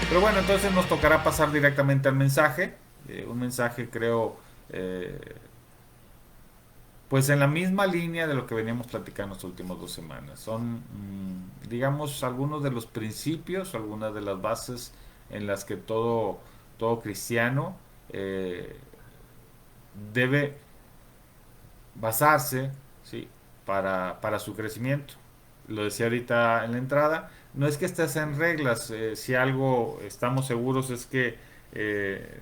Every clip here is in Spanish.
Pero bueno, entonces nos tocará pasar directamente al mensaje. Un mensaje creo, eh, pues en la misma línea de lo que veníamos platicando las últimas 2 semanas. Son, digamos, algunos de los principios, algunas de las bases en las que todo cristiano eh, debe basarse, ¿sí? Para su crecimiento. Lo decía ahorita en la entrada, no es que estés en reglas, si algo estamos seguros es que eh,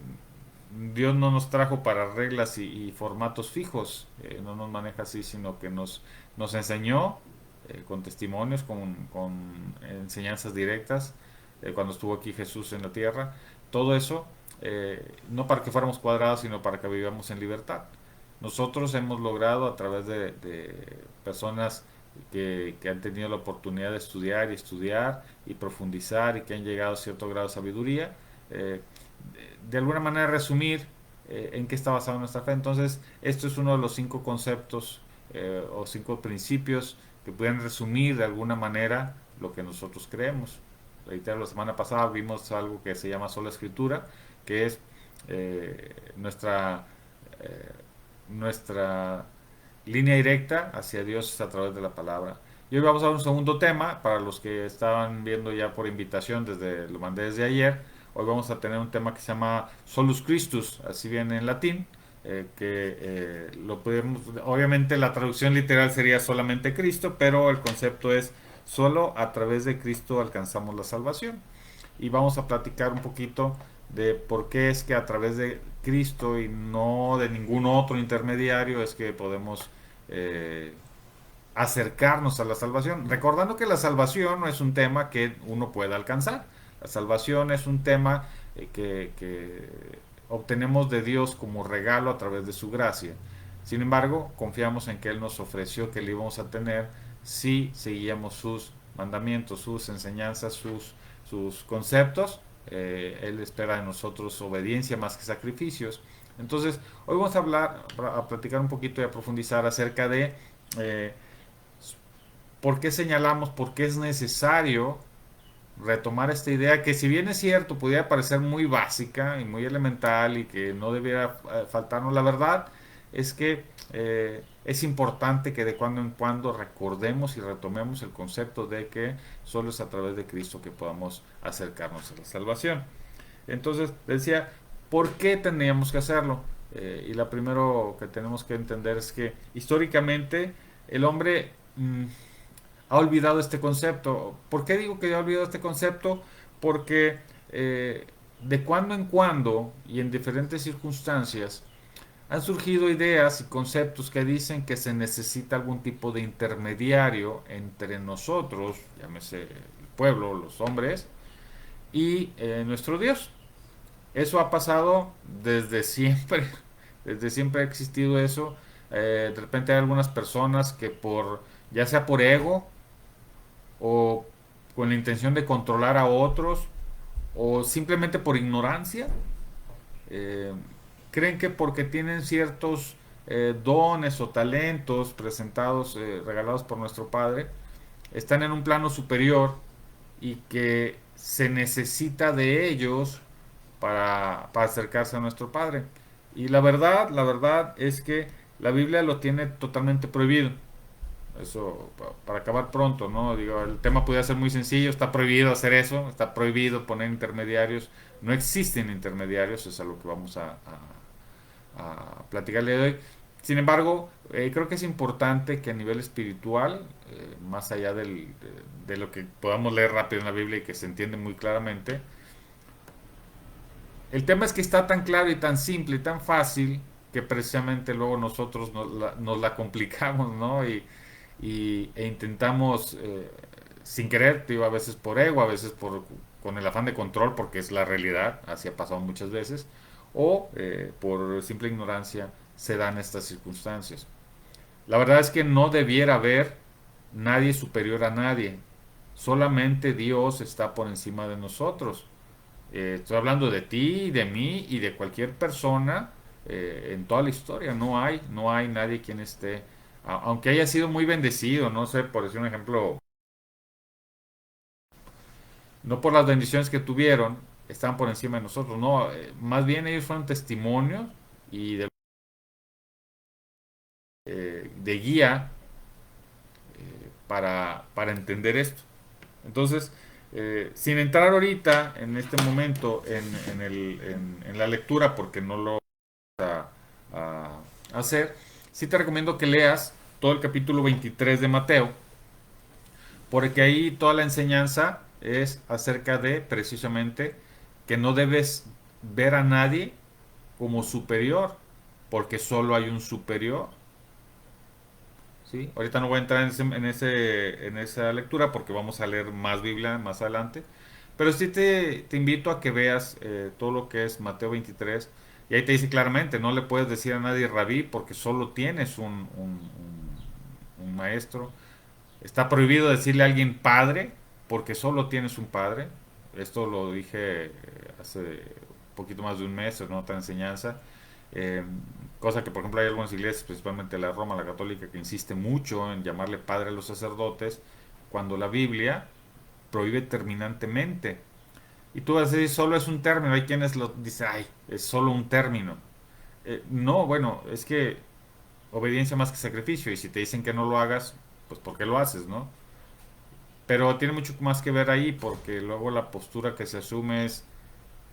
Dios no nos trajo para reglas y formatos fijos, no nos maneja así, sino que nos enseñó con testimonios, con enseñanzas directas, cuando estuvo aquí Jesús en la tierra, todo eso, no para que fuéramos cuadrados, sino para que vivamos en libertad. Nosotros hemos logrado a través de personas que han tenido la oportunidad de estudiar y profundizar y que han llegado a cierto grado de sabiduría, de alguna manera resumir en qué está basada nuestra fe. Entonces, esto es uno de los 5 conceptos o 5 principios que pueden resumir de alguna manera lo que nosotros creemos. Reitero, la semana pasada vimos algo que se llama sola escritura, que es eh, nuestra línea directa hacia Dios a través de la palabra. Y hoy vamos a ver un segundo tema, para los que estaban viendo ya por invitación, lo mandé desde ayer. Hoy vamos a tener un tema que se llama Solus Christus, así viene en latín, lo podemos, obviamente la traducción literal sería solamente Cristo, pero el concepto es solo a través de Cristo alcanzamos la salvación. Y vamos a platicar un poquito de por qué es que a través de Cristo y no de ningún otro intermediario es que podemos eh, acercarnos a la salvación. Recordando que la salvación no es un tema que uno pueda alcanzar. La salvación es un tema que obtenemos de Dios como regalo a través de su gracia. Sin embargo, confiamos en que Él nos ofreció que le íbamos a tener si seguíamos sus mandamientos, sus enseñanzas, sus conceptos. Él espera de nosotros obediencia más que sacrificios. Entonces, hoy vamos a a platicar un poquito y a profundizar acerca de eh, por qué señalamos, por qué es necesario retomar esta idea que, si bien es cierto, pudiera parecer muy básica y muy elemental y que no debiera faltarnos, la verdad es que es importante que de cuando en cuando recordemos y retomemos el concepto de que solo es a través de Cristo que podamos acercarnos a la salvación. Entonces, decía, ¿por qué tendríamos que hacerlo? Y lo primero que tenemos que entender es que históricamente el hombre ha olvidado este concepto. ¿Por qué digo que ha olvidado este concepto? Porque de cuando en cuando y en diferentes circunstancias han surgido ideas y conceptos que dicen que se necesita algún tipo de intermediario entre nosotros, llámese el pueblo, los hombres, y nuestro Dios. Eso ha pasado desde siempre, desde siempre ha existido eso. De repente hay algunas personas que ya sea por ego o con la intención de controlar a otros o simplemente por ignorancia, eh, creen que porque tienen ciertos dones o talentos presentados, regalados por nuestro Padre, están en un plano superior y que se necesita de ellos para acercarse a nuestro Padre. Y la verdad es que la Biblia lo tiene totalmente prohibido. Eso, para acabar pronto, ¿no? Digo, el tema podría ser muy sencillo, está prohibido hacer eso, está prohibido poner intermediarios, no existen intermediarios, es a lo que vamos a platicarle hoy. Sin embargo, creo que es importante que a nivel espiritual, más allá de lo que podamos leer rápido en la Biblia y que se entiende muy claramente, el tema es que está tan claro y tan simple y tan fácil que precisamente luego nosotros nos la complicamos, ¿no? E intentamos, sin querer, digo, a veces por ego, a veces con el afán de control, porque es la realidad, así ha pasado muchas veces, o por simple ignorancia se dan estas circunstancias. La verdad es que no debiera haber nadie superior a nadie, solamente Dios está por encima de nosotros. Estoy hablando de ti, de mí y de cualquier persona en toda la historia. No hay nadie quien esté, aunque haya sido muy bendecido, no sé, por decir un ejemplo, no por las bendiciones que tuvieron, estaban por encima de nosotros, no, más bien ellos fueron testimonios y de guía para entender esto. Entonces, sin entrar ahorita, en este momento, en la lectura, porque no lo a, a hacer, sí te recomiendo que leas todo el capítulo 23 de Mateo, porque ahí toda la enseñanza es acerca de precisamente que no debes ver a nadie como superior, porque solo hay un superior. ¿Sí? Ahorita no voy a entrar en esa lectura porque vamos a leer más Biblia más adelante. Pero sí te invito a que veas todo lo que es Mateo 23. Y ahí te dice claramente, no le puedes decir a nadie rabí porque solo tienes un maestro. Está prohibido decirle a alguien padre porque solo tienes un padre. Esto lo dije hace un poquito más de un mes en otra enseñanza. Eh, Cosa que, por ejemplo, hay algunas iglesias, principalmente la Roma, la católica, que insiste mucho en llamarle padre a los sacerdotes, cuando la Biblia prohíbe terminantemente. Y tú vas a decir, solo es un término. Hay quienes lo dicen, ay, es solo un término. No, bueno, es que obediencia más que sacrificio. Y si te dicen que no lo hagas, pues ¿por qué lo haces, no? Pero tiene mucho más que ver ahí, porque luego la postura que se asume es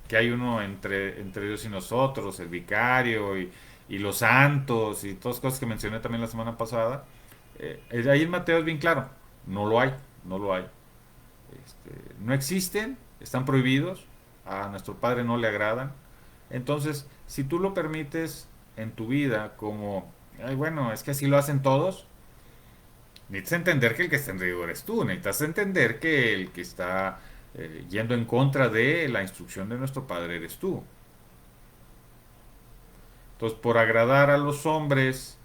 que hay uno entre Dios y nosotros, el vicario y los santos y todas las cosas que mencioné también la semana pasada. Ahí en Mateo es bien claro, no lo hay, no lo hay. No existen, están prohibidos, a nuestro Padre no le agradan. Entonces, si tú lo permites en tu vida como, ay, bueno, es que así lo hacen todos, necesitas entender que el que está en rigor eres tú, necesitas entender que el que está yendo en contra de la instrucción de nuestro Padre eres tú. Entonces, por agradar a los hombres,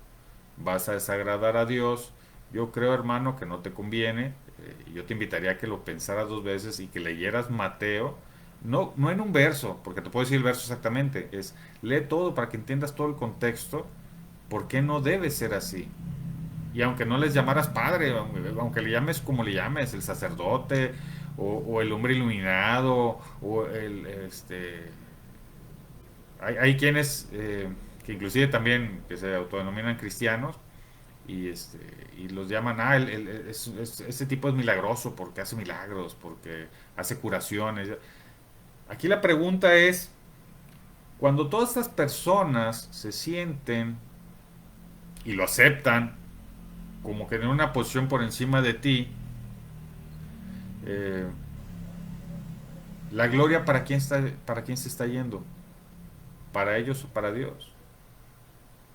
vas a desagradar a Dios. Yo creo, hermano, que no te conviene. Yo te invitaría a que lo pensaras dos veces y que leyeras Mateo. No, no en un verso, porque te puedo decir el verso exactamente. Es lee todo para que entiendas todo el contexto. ¿Por qué no debe ser así? Y aunque no les llamaras padre, aunque le llames como le llames, el sacerdote, o el hombre iluminado, o hay quienes que inclusive también que se autodenominan cristianos y y los llaman, ese tipo es milagroso porque hace milagros, porque hace curaciones. Aquí la pregunta es, cuando todas estas personas se sienten y lo aceptan como que en una posición por encima de ti, eh, la gloria para quién se está yendo, para ellos o para Dios.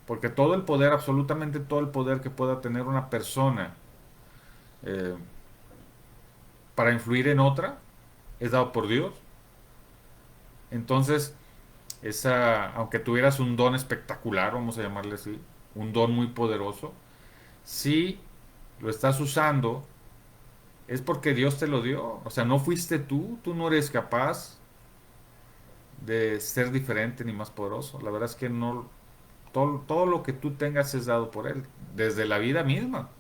Porque todo el poder, absolutamente todo el poder que pueda tener una persona eh, para influir en otra es dado por Dios. Entonces, aunque tuvieras un don espectacular, vamos a llamarle así, un don muy poderoso, si lo estás usando es porque Dios te lo dio. O sea, no fuiste tú no eres capaz de ser diferente ni más poderoso. La verdad es que no, todo lo que tú tengas es dado por Él, desde la vida misma.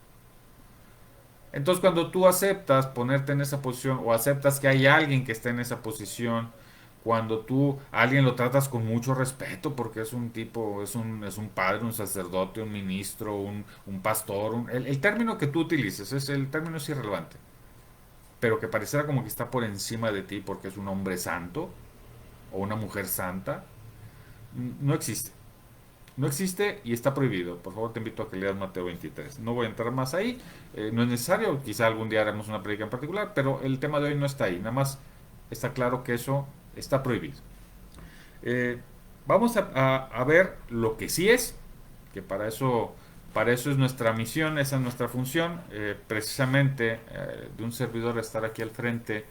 Entonces, cuando tú aceptas ponerte en esa posición o aceptas que hay alguien que está en esa posición, cuando tú a alguien lo tratas con mucho respeto porque es un tipo, es un padre, un sacerdote, un ministro, un pastor, el término que tú utilices, el término es irrelevante, pero que pareciera como que está por encima de ti porque es un hombre santo o una mujer santa, no existe. No existe y está prohibido. Por favor, te invito a que leas Mateo 23. No voy a entrar más ahí. No es necesario. Quizá algún día haremos una predica en particular, pero el tema de hoy no está ahí. Nada más está claro que eso está prohibido. Eh, Vamos a ver lo que sí es, que para eso es nuestra misión, esa es nuestra función. Precisamente de un servidor estar aquí al frente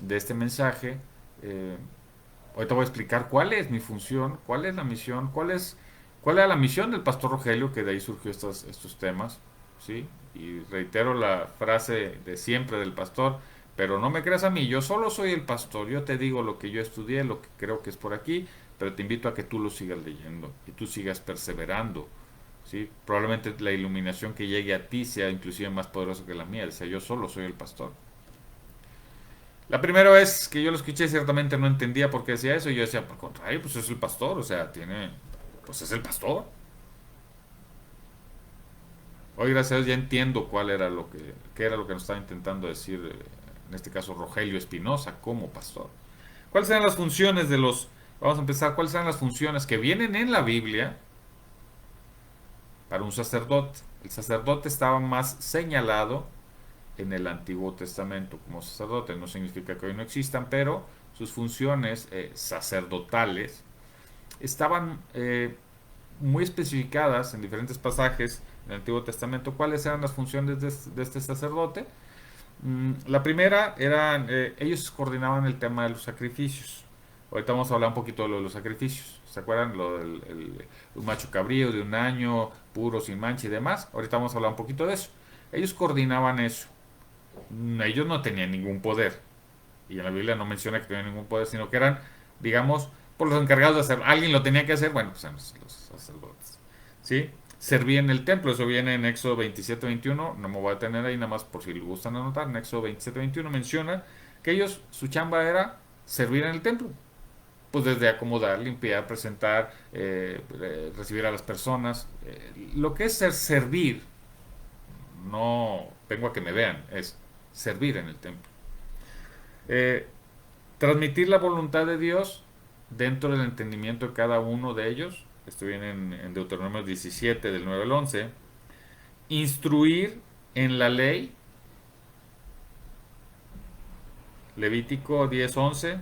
de este mensaje. Eh, Ahorita voy a explicar cuál es mi función, cuál es la misión, cuál era la misión del pastor Rogelio, que de ahí surgió estos temas, ¿sí? Y reitero la frase de siempre del pastor, pero no me creas a mí, yo solo soy el pastor, yo te digo lo que yo estudié, lo que creo que es por aquí, pero te invito a que tú lo sigas leyendo y tú sigas perseverando, ¿sí? Probablemente la iluminación que llegue a ti sea inclusive más poderosa que la mía, o sea, yo solo soy el pastor. La primera vez que yo lo escuché, ciertamente no entendía por qué decía eso. Y yo decía, por contrario, pues es el pastor, o sea, pues es el pastor. Hoy, gracias a Dios, ya entiendo qué era lo que nos estaba intentando decir, en este caso, Rogelio Espinosa, como pastor. ¿Cuáles eran las funciones vamos a empezar, cuáles eran las funciones que vienen en la Biblia para un sacerdote? El sacerdote estaba más señalado en el Antiguo Testamento como sacerdote. No significa que hoy no existan, pero sus funciones sacerdotales estaban muy especificadas en diferentes pasajes del Antiguo Testamento. ¿Cuáles eran las funciones de este sacerdote? La primera era, ellos coordinaban el tema de los sacrificios. Ahorita vamos a hablar un poquito de lo de los sacrificios. ¿Se acuerdan? Lo del un macho cabrío de un año, puro, sin mancha y demás. Ahorita vamos a hablar un poquito de eso. Ellos coordinaban eso. Ellos no tenían ningún poder. Y en la Biblia no menciona que tenían ningún poder, sino que eran, digamos, por los encargados de hacer. Alguien lo tenía que hacer, bueno, pues eran los sacerdotes. ¿Sí? Servía en el templo, eso viene en Éxodo 27-21, no me voy a detener ahí nada más por si les gustan anotar, en Éxodo 27-21 menciona que ellos, su chamba era servir en el templo, pues desde acomodar, limpiar, presentar, recibir a las personas, lo que es servir, no vengo a que me vean, es servir en el templo. Eh, Transmitir la voluntad de Dios dentro del entendimiento de cada uno de ellos, esto viene en Deuteronomio 17 del 9 al 11, instruir en la ley, Levítico 10:11,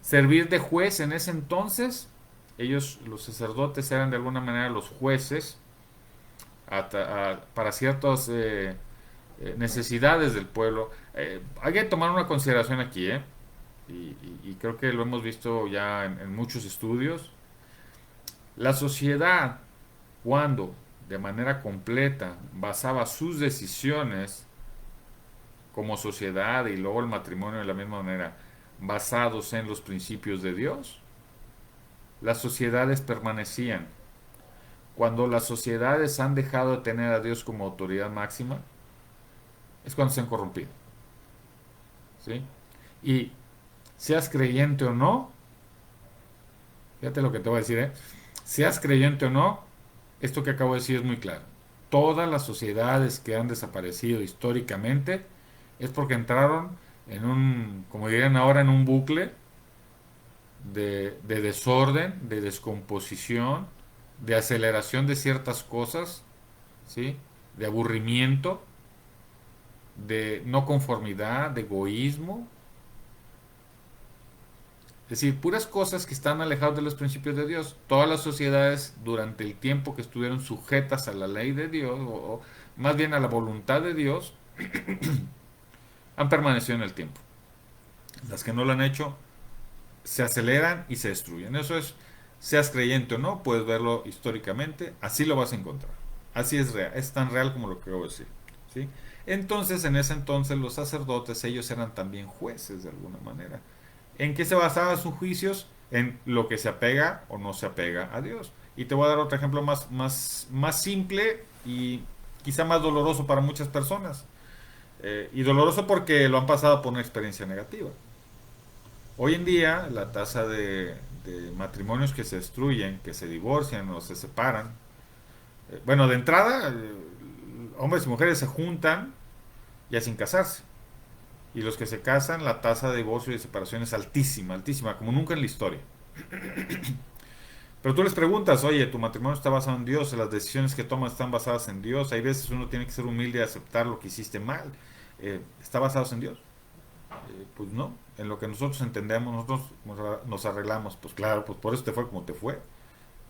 servir de juez en ese entonces, ellos, los sacerdotes, eran de alguna manera los jueces para ciertas necesidades del pueblo. Hay que tomar una consideración aquí, y creo que lo hemos visto ya en muchos estudios. La sociedad, cuando de manera completa basaba sus decisiones como sociedad y luego el matrimonio de la misma manera, basados en los principios de Dios, las sociedades permanecían. Cuando las sociedades han dejado de tener a Dios como autoridad máxima, es cuando se han corrompido. ¿Sí? Y seas creyente o no, fíjate lo que te voy a decir, seas creyente o no, esto que acabo de decir es muy claro. Todas las sociedades que han desaparecido históricamente es porque entraron en un, como dirían ahora, en un bucle de desorden, de descomposición, de aceleración de ciertas cosas, ¿sí? De aburrimiento, de no conformidad, de egoísmo. Es decir, puras cosas que están alejadas de los principios de Dios. Todas las sociedades, durante el tiempo que estuvieron sujetas a la ley de Dios, o más bien a la voluntad de Dios, han permanecido en el tiempo. Las que no lo han hecho se aceleran y se destruyen. Eso es, seas creyente o no, puedes verlo históricamente, así lo vas a encontrar. Así es real, es tan real como lo que acabo de decir. ¿Sí? Entonces, en ese entonces, los sacerdotes, ellos eran también jueces de alguna manera. ¿En qué se basaban sus juicios? En lo que se apega o no se apega a Dios. Y te voy a dar otro ejemplo más simple y quizá más doloroso para muchas personas. Y doloroso porque lo han pasado por una experiencia negativa. Hoy en día la tasa de matrimonios que se destruyen, que se divorcian o se separan, bueno, de entrada, hombres y mujeres se juntan ya sin casarse. Y los que se casan, la tasa de divorcio y de separación es altísima, altísima, como nunca en la historia. Pero tú les preguntas, oye, tu matrimonio está basado en Dios, las decisiones que tomas están basadas en Dios. Hay veces uno tiene que ser humilde y aceptar lo que hiciste mal. ¿Está basado en Dios? Pues no, en lo que nosotros entendemos, nosotros nos arreglamos. Pues claro, pues por eso te fue como te fue.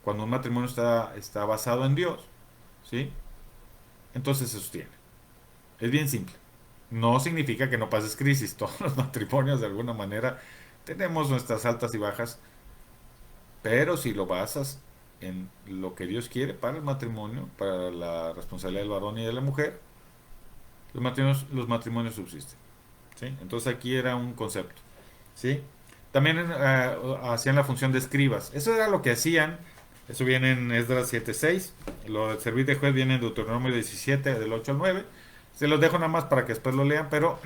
Cuando un matrimonio está basado en Dios, ¿sí? Entonces se sostiene. Es bien simple. No significa que no pases crisis. Todos los matrimonios de alguna manera tenemos nuestras altas y bajas, pero si lo basas en lo que Dios quiere para el matrimonio, para la responsabilidad del varón y de la mujer, los matrimonios subsisten. ¿Sí? Entonces aquí era un concepto. ¿Sí? También hacían la función de escribas. Eso era lo que hacían. Eso viene en Esdras 7:6. Lo de servir de juez viene en Deuteronomio 17, del 8 al 9. Se los dejo nada más para que después lo lean, pero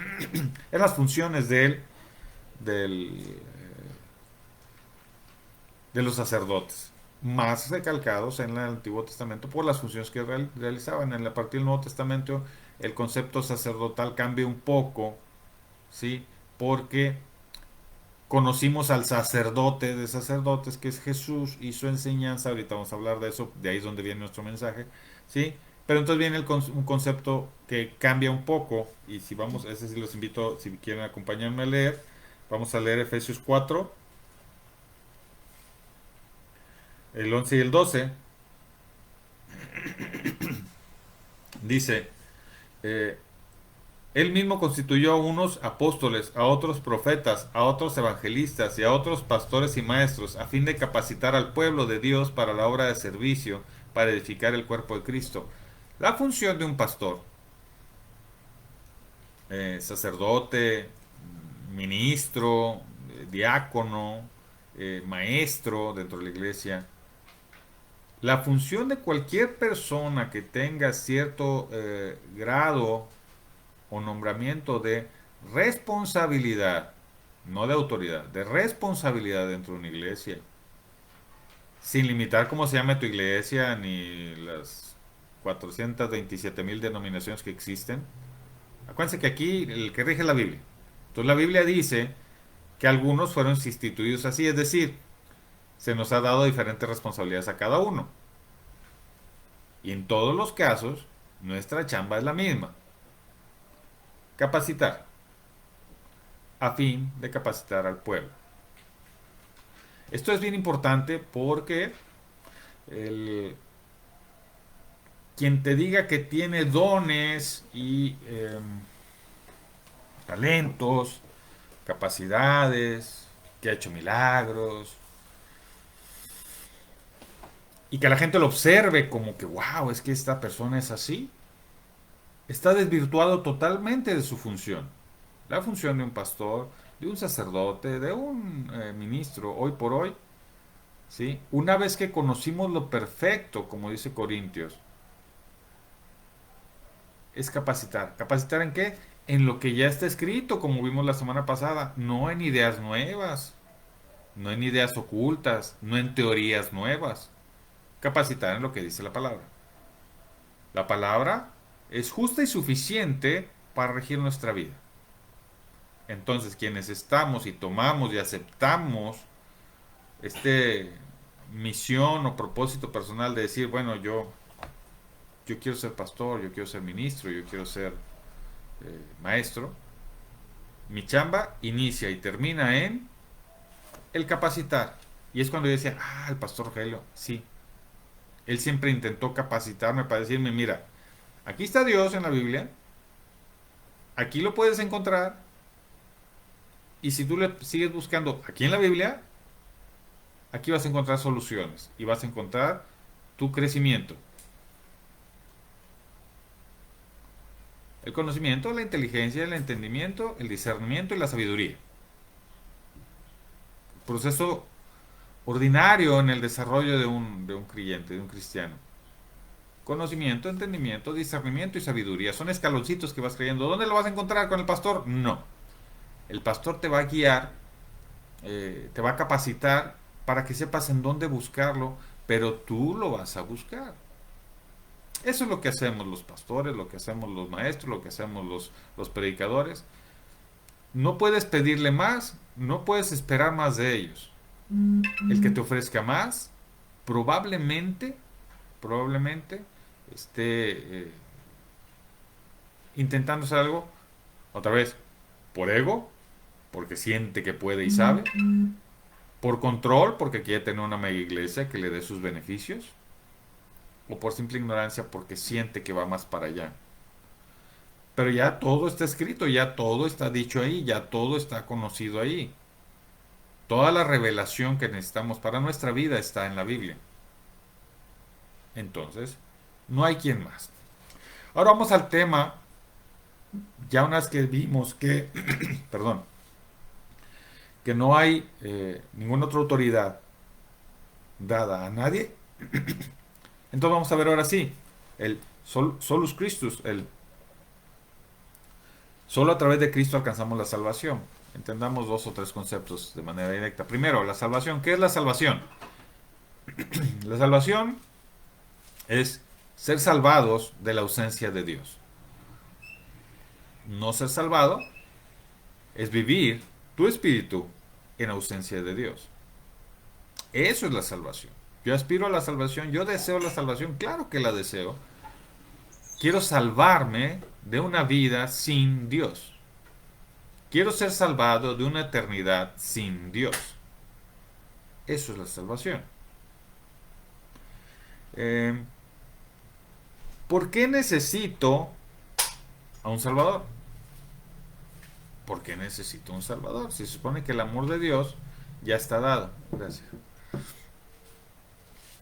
es las funciones del, de los sacerdotes, más recalcados en el Antiguo Testamento por las funciones que realizaban. A partir del Nuevo Testamento el concepto sacerdotal cambia un poco, ¿sí? Porque conocimos al sacerdote de sacerdotes, que es Jesús, y su enseñanza. Ahorita vamos a hablar de eso, de ahí es donde viene nuestro mensaje, ¿sí? Pero entonces viene un concepto que cambia un poco, y si vamos, ese sí los invito, si quieren acompañarme a leer, vamos a leer Efesios 4, el 11 y el 12. Dice, eh, Él mismo constituyó a unos apóstoles, a otros profetas, a otros evangelistas y a otros pastores y maestros, a fin de capacitar al pueblo de Dios para la obra de servicio, para edificar el cuerpo de Cristo. La función de un pastor, sacerdote, ministro, diácono, maestro dentro de la iglesia, la función de cualquier persona que tenga cierto grado o nombramiento de responsabilidad, no de autoridad, de responsabilidad dentro de una iglesia, sin limitar cómo se llama tu iglesia ni las 427,000 denominaciones que existen. Acuérdense que aquí el que rige es la Biblia. Entonces la Biblia dice que algunos fueron instituidos así, es decir, se nos ha dado diferentes responsabilidades a cada uno. Y en todos los casos, nuestra chamba es la misma: capacitar, a fin de capacitar al pueblo. Esto es bien importante porque el, quien te diga que tiene dones y talentos, capacidades, que ha hecho milagros, y que la gente lo observe como que, wow, es que esta persona es así, está desvirtuado totalmente de su función. La función de un pastor, de un sacerdote, de un ministro, hoy por hoy, ¿sí? Una vez que conocimos lo perfecto, como dice Corintios, es capacitar. ¿Capacitar en qué? En lo que ya está escrito, como vimos la semana pasada, no en ideas nuevas, no en ideas ocultas, no en teorías nuevas. Capacitar en lo que dice la palabra. La palabra es justa y suficiente para regir nuestra vida. Entonces, quienes estamos y tomamos y aceptamos este misión o propósito personal de decir, bueno, yo quiero ser pastor, yo quiero ser ministro, yo quiero ser maestro, mi chamba inicia y termina en el capacitar. Y es cuando yo decía, el pastor Rogelio, sí, él siempre intentó capacitarme para decirme, mira, aquí está Dios en la Biblia, aquí lo puedes encontrar, y si tú le sigues buscando aquí en la Biblia, aquí vas a encontrar soluciones y vas a encontrar tu crecimiento. El conocimiento, la inteligencia, el entendimiento, el discernimiento y la sabiduría. Proceso ordinario en el desarrollo de un creyente, de un cristiano. Conocimiento, entendimiento, discernimiento y sabiduría. Son escaloncitos que vas creyendo. ¿Dónde lo vas a encontrar con el pastor? No. El pastor te va a guiar, te va a capacitar para que sepas en dónde buscarlo, pero tú lo vas a buscar. Eso es lo que hacemos los pastores, lo que hacemos los maestros, lo que hacemos los predicadores. No puedes pedirle más, no puedes esperar más de ellos. El que te ofrezca más, probablemente esté intentando hacer algo, otra vez, por ego, porque siente que puede y sabe, por control, porque quiere tener una mega iglesia que le dé sus beneficios, o por simple ignorancia, porque siente que va más para allá. Pero ya todo está escrito, ya todo está dicho ahí, ya todo está conocido ahí. Toda la revelación que necesitamos para nuestra vida está en la Biblia. Entonces, no hay quien más. Ahora vamos al tema, ya una vez que vimos que, perdón, que no hay ninguna otra autoridad dada a nadie, entonces vamos a ver ahora sí, el solus Christus, el Solo a través de Cristo alcanzamos la salvación. Entendamos dos o tres conceptos de manera directa. Primero, la salvación. ¿Qué es la salvación? La salvación es ser salvados de la ausencia de Dios. No ser salvado es vivir tu espíritu en ausencia de Dios. Eso es la salvación. Yo aspiro a la salvación, yo deseo la salvación, claro que la deseo. Quiero salvarme de una vida sin Dios. Quiero ser salvado de una eternidad sin Dios. Eso es la salvación. Eh, ¿Por qué necesito a un Salvador? ¿Por qué necesito un Salvador? Si se supone que el amor de Dios ya está dado. Gracias.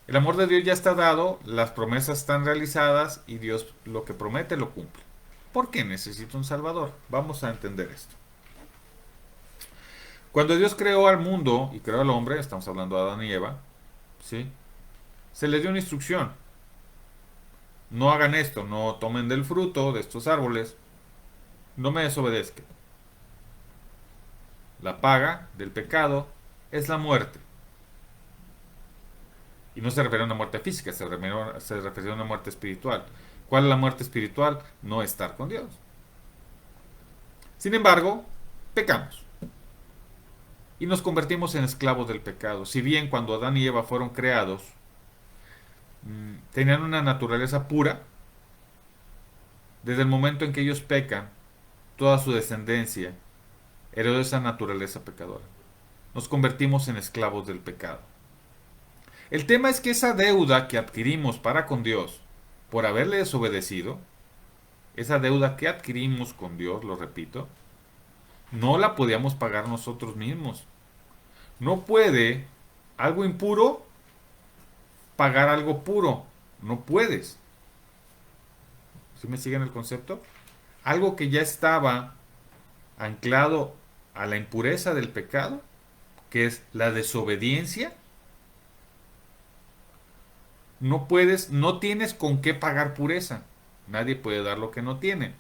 El amor de Dios ya está dado, las promesas están realizadas y Dios lo que promete lo cumple. ¿Por qué necesito un Salvador? Vamos a entender esto. Cuando Dios creó al mundo y creó al hombre, estamos hablando de Adán y Eva, ¿sí? Se les dio una instrucción. No hagan esto, no tomen del fruto de estos árboles, no me desobedezcan. La paga del pecado es la muerte. Y no se refiere a una muerte física, se refiere a una muerte espiritual. ¿Cuál es la muerte espiritual? No estar con Dios. Sin embargo, pecamos y nos convertimos en esclavos del pecado. Si bien cuando Adán y Eva fueron creados, tenían una naturaleza pura, desde el momento en que ellos pecan, toda su descendencia heredó esa naturaleza pecadora. Nos convertimos en esclavos del pecado. El tema es que esa deuda que adquirimos para con Dios por haberle desobedecido, esa deuda que adquirimos con Dios, lo repito, no la podíamos pagar nosotros mismos. No puede algo impuro pagar algo puro. No puedes. ¿Sí me siguen el concepto? Algo que ya estaba anclado a la impureza del pecado, que es la desobediencia, no puedes, no tienes con qué pagar pureza. Nadie puede dar lo que no tiene.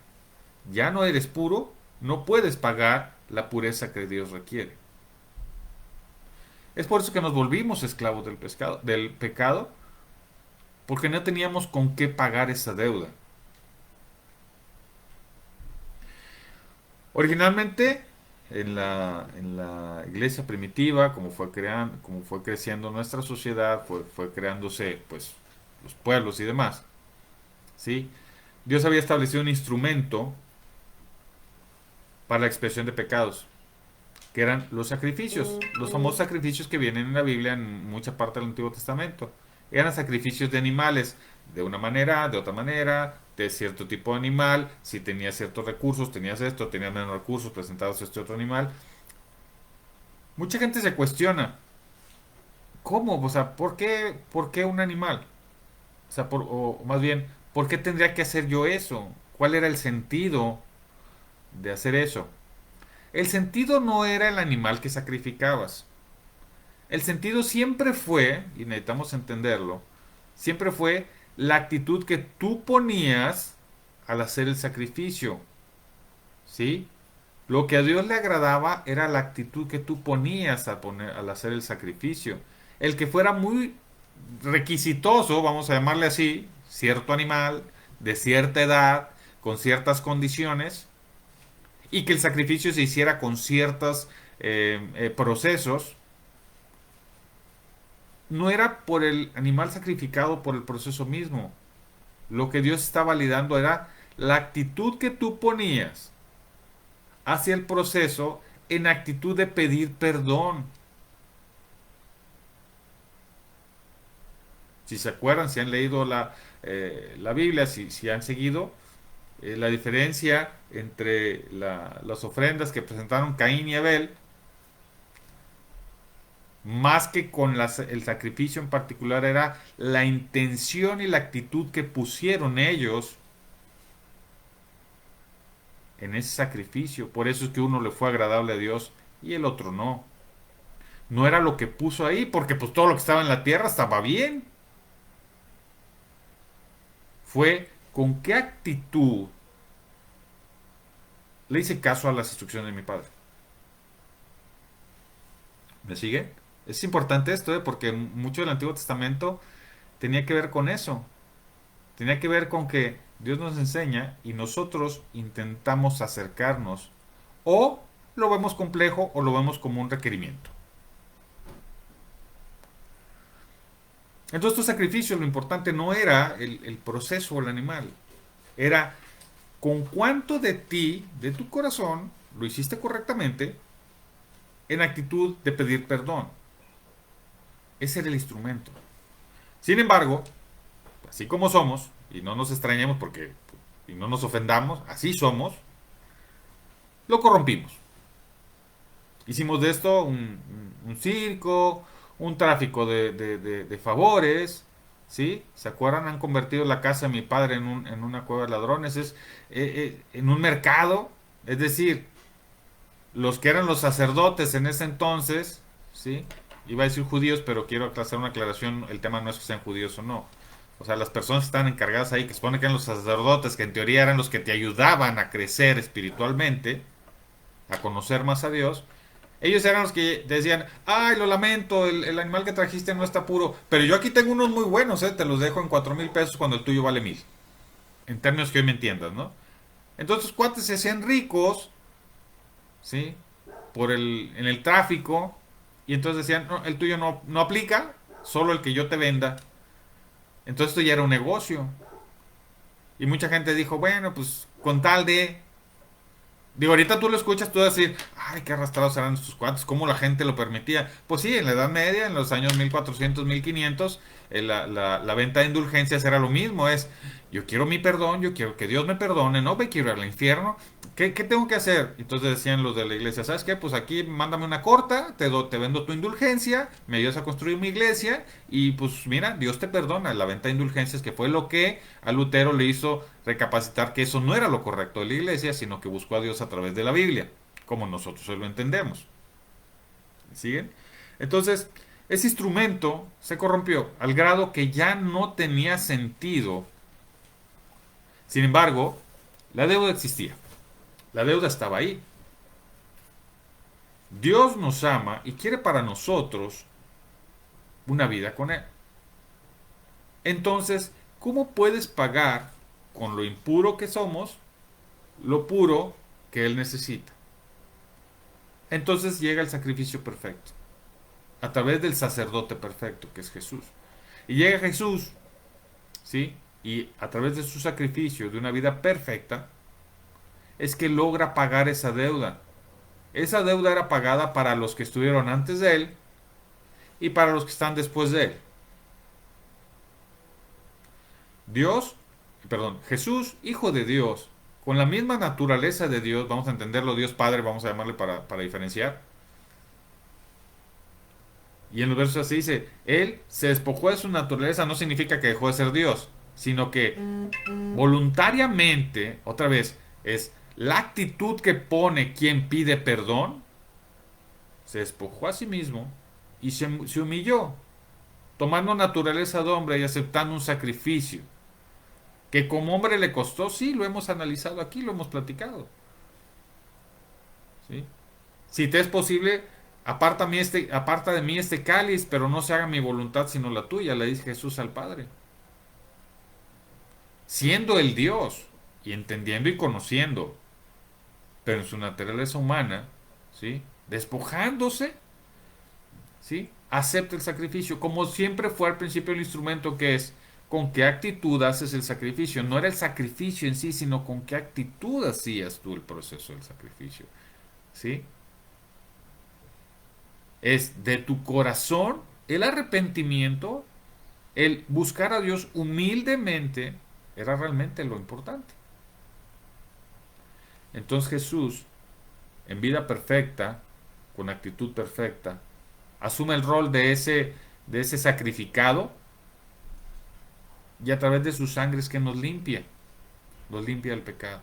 Ya no eres puro, no puedes pagar la pureza que Dios requiere. Es por eso que nos volvimos esclavos del pecado, porque no teníamos con qué pagar esa deuda. Originalmente, en la iglesia primitiva, como fue creciendo nuestra sociedad, fue creándose pues, los pueblos y demás, ¿sí? Dios había establecido un instrumento para la expiación de pecados, que eran los sacrificios, los famosos sacrificios que vienen en la Biblia en mucha parte del Antiguo Testamento. Eran sacrificios de animales, de una manera, de otra manera, de cierto tipo de animal, si tenías ciertos recursos, tenías esto, tenías menos recursos, presentados este otro animal. Mucha gente se cuestiona, ¿cómo? O sea, ¿por qué un animal? O sea, o más bien, ¿por qué tendría que hacer yo eso? ¿Cuál era el sentido de hacer eso? El sentido no era el animal que sacrificabas. El sentido siempre fue, y necesitamos entenderlo, siempre fue la actitud que tú ponías al hacer el sacrificio. ¿Sí? Lo que a Dios le agradaba era la actitud que tú ponías al hacer el sacrificio. El que fuera muy requisitoso, vamos a llamarle así, cierto animal, de cierta edad, con ciertas condiciones, y que el sacrificio se hiciera con ciertos procesos, no era por el animal sacrificado, por el proceso mismo. Lo que Dios está validando era la actitud que tú ponías hacia el proceso en actitud de pedir perdón. Si se acuerdan, si han leído la Biblia, si han seguido, la diferencia entre las ofrendas que presentaron Caín y Abel, más que con el sacrificio en particular, era la intención y la actitud que pusieron ellos en ese sacrificio. Por eso es que uno le fue agradable a Dios y el otro no. No era lo que puso ahí, porque pues todo lo que estaba en la tierra estaba bien. Fue con qué actitud Le hice caso a las instrucciones de mi padre. ¿Me sigue? Es importante esto, porque mucho del Antiguo Testamento tenía que ver con eso. Tenía que ver con que Dios nos enseña y nosotros intentamos acercarnos. O lo vemos complejo o lo vemos como un requerimiento. Entonces, tu sacrificio, lo importante no era el proceso o el animal. Era con cuánto de ti, de tu corazón, lo hiciste correctamente en actitud de pedir perdón. Ese era el instrumento. Sin embargo, así como somos, y no nos extrañemos porque, y no nos ofendamos, así somos, lo corrompimos. Hicimos de esto un circo, un tráfico de favores, ¿sí? ¿Se acuerdan? Han convertido la casa de mi padre en una cueva de ladrones, en un mercado, es decir, los que eran los sacerdotes en ese entonces, ¿sí? Iba a decir judíos, pero quiero hacer una aclaración, el tema no es que sean judíos o no. O sea, las personas que están encargadas ahí, que se supone que eran los sacerdotes, que en teoría eran los que te ayudaban a crecer espiritualmente, a conocer más a Dios, ellos eran los que decían, ay, lo lamento, el animal que trajiste no está puro, pero yo aquí tengo unos muy buenos, te los dejo en 4,000 pesos cuando el tuyo vale 1,000. En términos que hoy me entiendas, ¿no? Entonces, cuates se hacían ricos, ¿sí? En el tráfico, y entonces decían, no, el tuyo no aplica, solo el que yo te venda. Entonces esto ya era un negocio. Y mucha gente dijo, bueno, pues con tal de... Digo, ahorita tú lo escuchas, tú vas a decir, ay, qué arrastrados eran estos cuates, cómo la gente lo permitía. Pues sí, en la Edad Media, en los años 1400, 1500, la venta de indulgencias era lo mismo, es, yo quiero mi perdón, yo quiero que Dios me perdone, no me quiero ir al infierno, ¿qué tengo que hacer? Entonces decían los de la iglesia, ¿sabes qué? Pues aquí mándame una corta, te vendo tu indulgencia, me ayudas a construir mi iglesia y pues mira, Dios te perdona la venta de indulgencias, que fue lo que a Lutero le hizo recapacitar que eso no era lo correcto de la iglesia, sino que buscó a Dios a través de la Biblia, como nosotros hoy lo entendemos. ¿Siguen? Entonces, ese instrumento se corrompió al grado que ya no tenía sentido. Sin embargo, la deuda existía. La deuda estaba ahí. Dios nos ama y quiere para nosotros una vida con Él. Entonces, ¿cómo puedes pagar con lo impuro que somos lo puro que Él necesita? Entonces llega el sacrificio perfecto, a través del sacerdote perfecto, que es Jesús. Y llega Jesús, ¿sí? Y a través de su sacrificio, de una vida perfecta, es que logra pagar esa deuda. Esa deuda era pagada para los que estuvieron antes de Él y para los que están después de Él. Dios, perdón, Jesús, Hijo de Dios, con la misma naturaleza de Dios, vamos a entenderlo, Dios Padre, vamos a llamarle para diferenciar. Y en los versos así dice, Él se despojó de su naturaleza, no significa que dejó de ser Dios, sino que voluntariamente, otra vez, es la actitud que pone quien pide perdón, se despojó a sí mismo y se humilló, tomando naturaleza de hombre y aceptando un sacrificio que como hombre le costó, sí, lo hemos analizado aquí, lo hemos platicado. ¿Sí? Si te es posible, aparta de mí este cáliz, pero no se haga mi voluntad sino la tuya, le dice Jesús al Padre. Siendo el Dios, y entendiendo y conociendo, pero en su naturaleza humana, ¿sí? Despojándose, ¿sí? Acepta el sacrificio, como siempre fue al principio el instrumento que es con qué actitud haces el sacrificio. No era el sacrificio en sí, sino con qué actitud hacías tú el proceso del sacrificio. ¿Sí? Es de tu corazón el arrepentimiento, el buscar a Dios humildemente, era realmente lo importante. Entonces Jesús, en vida perfecta, con actitud perfecta, asume el rol de ese sacrificado y a través de su sangre es que nos limpia del pecado.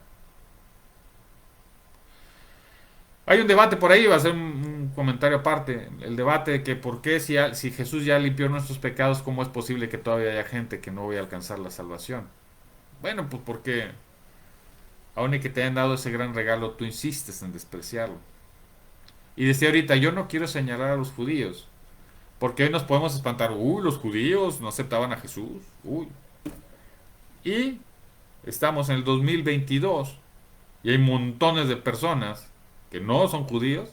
Hay un debate por ahí, va a ser un comentario aparte, el debate de que por qué si Jesús ya limpió nuestros pecados, ¿cómo es posible que todavía haya gente que no vaya a alcanzar la salvación? Bueno, pues porque Aún y que te hayan dado ese gran regalo, tú insistes en despreciarlo. Y decía ahorita, yo no quiero señalar a los judíos, porque hoy nos podemos espantar, uy, los judíos no aceptaban a Jesús, uy. Y estamos en el 2022 y hay montones de personas que no son judíos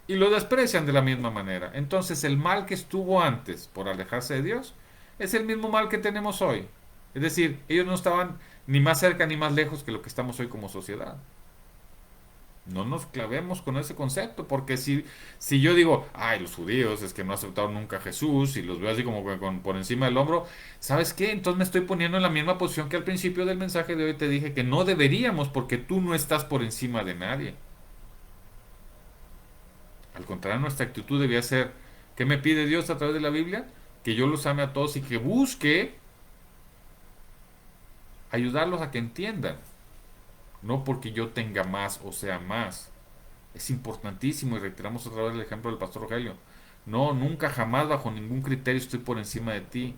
y lo desprecian de la misma manera. Entonces el mal que estuvo antes por alejarse de Dios es el mismo mal que tenemos hoy. Es decir, ellos no estaban ni más cerca ni más lejos que lo que estamos hoy como sociedad. No nos clavemos con ese concepto, porque si yo digo, ay, los judíos es que no aceptaron nunca a Jesús y los veo así como por encima del hombro, ¿sabes qué? Entonces me estoy poniendo en la misma posición que al principio del mensaje de hoy te dije que no deberíamos, porque tú no estás por encima de nadie. Al contrario, nuestra actitud debía ser, ¿qué me pide Dios a través de la Biblia? Que yo los ame a todos y que busque ayudarlos a que entiendan, no porque yo tenga más o sea más. Es importantísimo y reiteramos otra vez el ejemplo del pastor Rogelio. No, nunca, jamás, bajo ningún criterio estoy por encima de ti.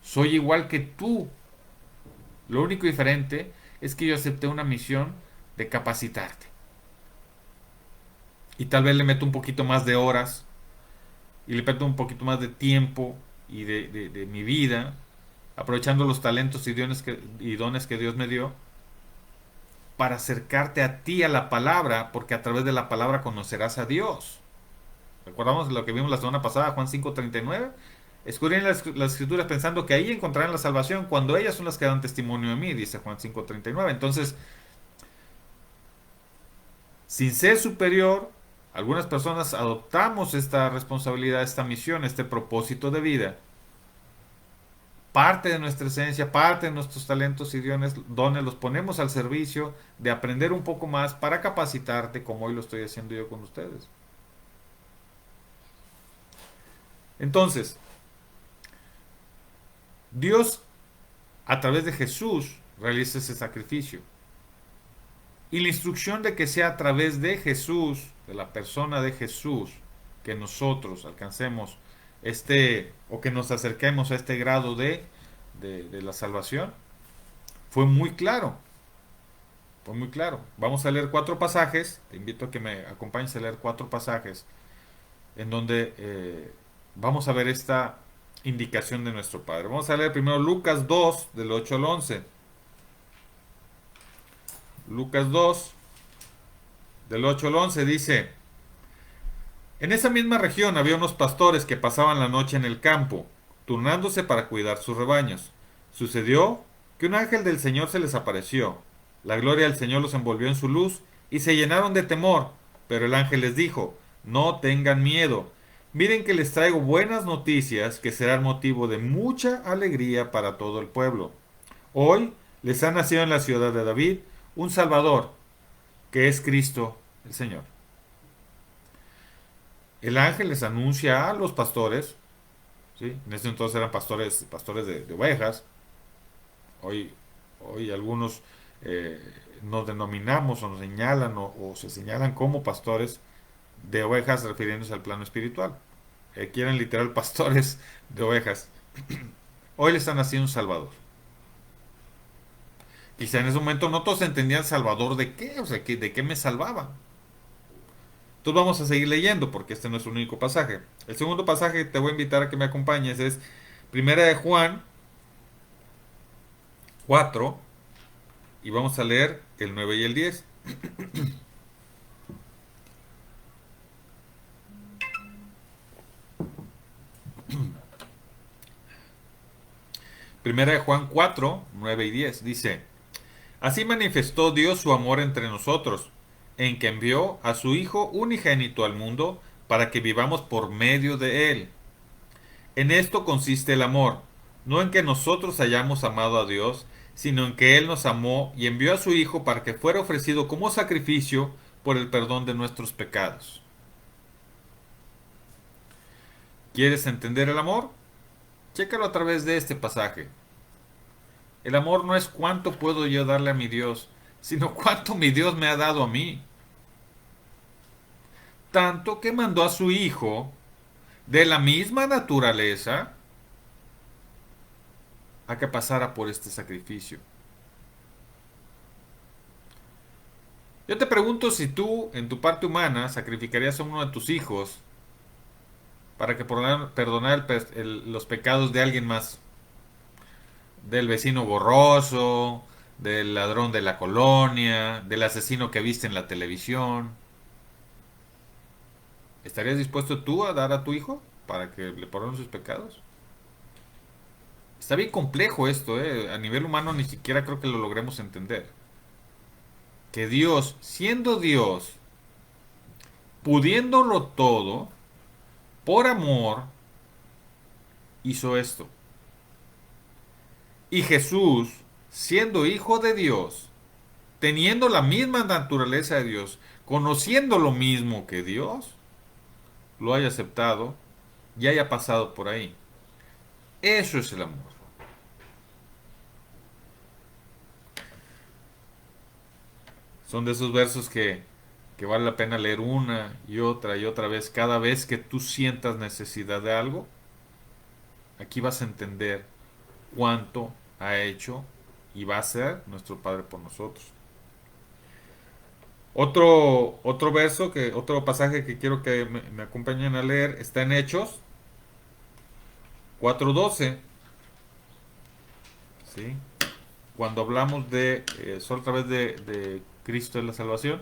Soy igual que tú. Lo único diferente es que yo acepté una misión de capacitarte. Y tal vez le meto un poquito más de horas y le meto un poquito más de tiempo y de mi vida, aprovechando los talentos y dones que Dios me dio, para acercarte a ti, a la palabra, porque a través de la palabra conocerás a Dios. Recordamos lo que vimos la semana pasada, Juan 5:39. Escudriñen las escrituras pensando que ahí encontrarán la salvación cuando ellas son las que dan testimonio de mí, dice Juan 5:39. Entonces, sin ser superior, algunas personas adoptamos esta responsabilidad, esta misión, este propósito de vida. Parte de nuestra esencia, parte de nuestros talentos y dones los ponemos al servicio de aprender un poco más para capacitarte como hoy lo estoy haciendo yo con ustedes. Entonces, Dios a través de Jesús realiza ese sacrificio. Y la instrucción de que sea a través de Jesús, de la persona de Jesús, que nosotros alcancemos o que nos acerquemos a este grado de la salvación, fue muy claro. Fue muy claro. Vamos a leer 4 pasajes. Te invito a que me acompañes a leer 4 pasajes en donde vamos a ver esta indicación de nuestro Padre. Vamos a leer primero Lucas 2, del 8 al 11. Lucas 2, del 8 al 11 dice, en esa misma región había unos pastores que pasaban la noche en el campo, turnándose para cuidar sus rebaños. Sucedió que un ángel del Señor se les apareció. La gloria del Señor los envolvió en su luz y se llenaron de temor. Pero el ángel les dijo, no tengan miedo. Miren que les traigo buenas noticias que serán motivo de mucha alegría para todo el pueblo. Hoy les ha nacido en la ciudad de David un Salvador, que es Cristo el Señor. El ángel les anuncia a los pastores, ¿sí? En ese entonces eran pastores de ovejas. Hoy algunos eh, nos denominamos o nos señalan o se señalan como pastores de ovejas refiriéndose al plano espiritual. Quieren literal pastores de ovejas. Hoy les están haciendo un Salvador. Quizá en ese momento no todos entendían Salvador de qué, o sea, de qué me salvaba. Entonces vamos a seguir leyendo porque este no es el único pasaje. El segundo pasaje que te voy a invitar a que me acompañes es Primera de Juan 4 y vamos a leer el 9 y el 10. Primera de Juan 4, 9 y 10 dice, así manifestó Dios su amor entre nosotros, en que envió a su Hijo unigénito al mundo para que vivamos por medio de él. En esto consiste el amor, no en que nosotros hayamos amado a Dios, sino en que Él nos amó y envió a su Hijo para que fuera ofrecido como sacrificio por el perdón de nuestros pecados. ¿Quieres entender el amor? Chécalo a través de este pasaje. El amor no es cuánto puedo yo darle a mi Dios, sino cuánto mi Dios me ha dado a mí. Tanto que mandó a su Hijo de la misma naturaleza a que pasara por este sacrificio. Yo te pregunto si tú, en tu parte humana, sacrificarías a uno de tus hijos para que perdonar los pecados de alguien más, del vecino borroso, del ladrón de la colonia, del asesino que viste en la televisión. ¿Estarías dispuesto tú a dar a tu hijo para que le perdonen sus pecados? Está bien complejo esto, ¿eh? A nivel humano ni siquiera creo que lo logremos entender. Que Dios, siendo Dios, pudiéndolo todo, por amor, hizo esto. Y Jesús, siendo hijo de Dios, teniendo la misma naturaleza de Dios, conociendo lo mismo que Dios, lo haya aceptado y haya pasado por ahí. Eso es el amor. Son de esos versos que vale la pena leer una y otra vez. Cada vez que tú sientas necesidad de algo, aquí vas a entender cuánto ha hecho y va a ser nuestro Padre por nosotros. Otro pasaje que quiero que me acompañen a leer está en Hechos 4:12, ¿sí? Cuando hablamos solo a través de Cristo es la salvación.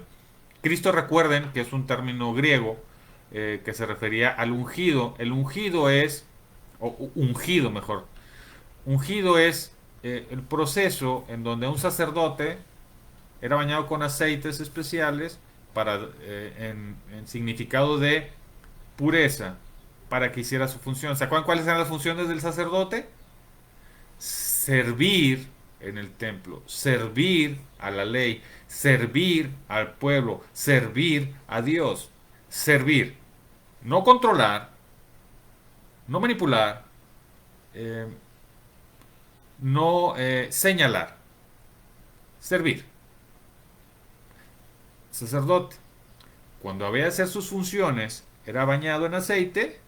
Cristo, recuerden que es un término griego que se refería al ungido. El ungido es, ungido mejor, ungido es el proceso en donde un sacerdote era bañado con aceites especiales en significado de pureza para que hiciera su función. ¿Se acuerdan cuáles eran las funciones del sacerdote? Servir en el templo, servir a la ley, servir al pueblo, servir a Dios, servir, no controlar, no manipular, eh, no señalar, servir. Sacerdote, cuando había de hacer sus funciones, era bañado en aceite,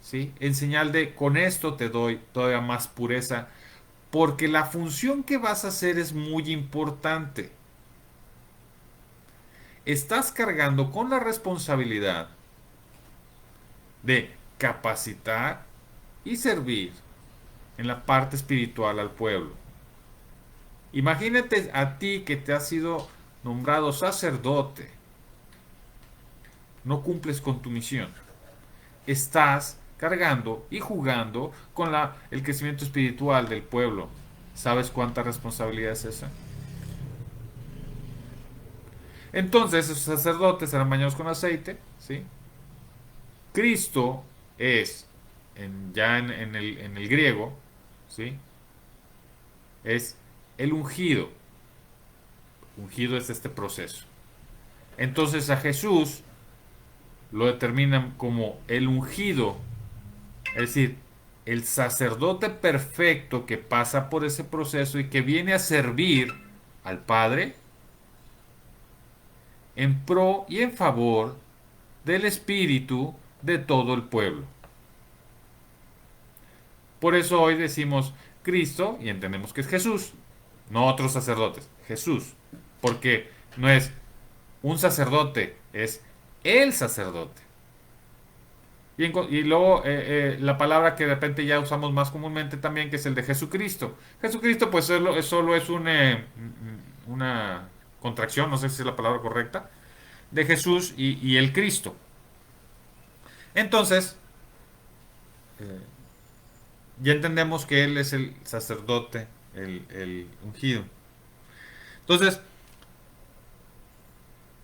¿sí? En señal de con esto te doy todavía más pureza, porque la función que vas a hacer es muy importante. Estás cargando con la responsabilidad de capacitar y servir en la parte espiritual al pueblo. Imagínate a ti que te has sido nombrado sacerdote, no cumples con tu misión. Estás cargando y jugando con el crecimiento espiritual del pueblo. ¿Sabes cuánta responsabilidad es esa? Entonces, esos sacerdotes eran bañados con aceite, ¿sí? Cristo es, en el griego, ¿sí? Es el ungido. Ungido es este proceso. Entonces a Jesús lo determinan como el ungido, es decir, el sacerdote perfecto que pasa por ese proceso y que viene a servir al Padre en pro y en favor del espíritu de todo el pueblo. Por eso hoy decimos Cristo y entendemos que es Jesús, no otros sacerdotes, Jesús, porque no es un sacerdote, es el sacerdote. Y luego la palabra que de repente ya usamos más comúnmente también, que es el de Jesucristo. Jesucristo pues solo es una contracción, no sé si es la palabra correcta, de Jesús y el Cristo. Entonces, eh, ya entendemos que Él es el sacerdote, el ungido. Entonces,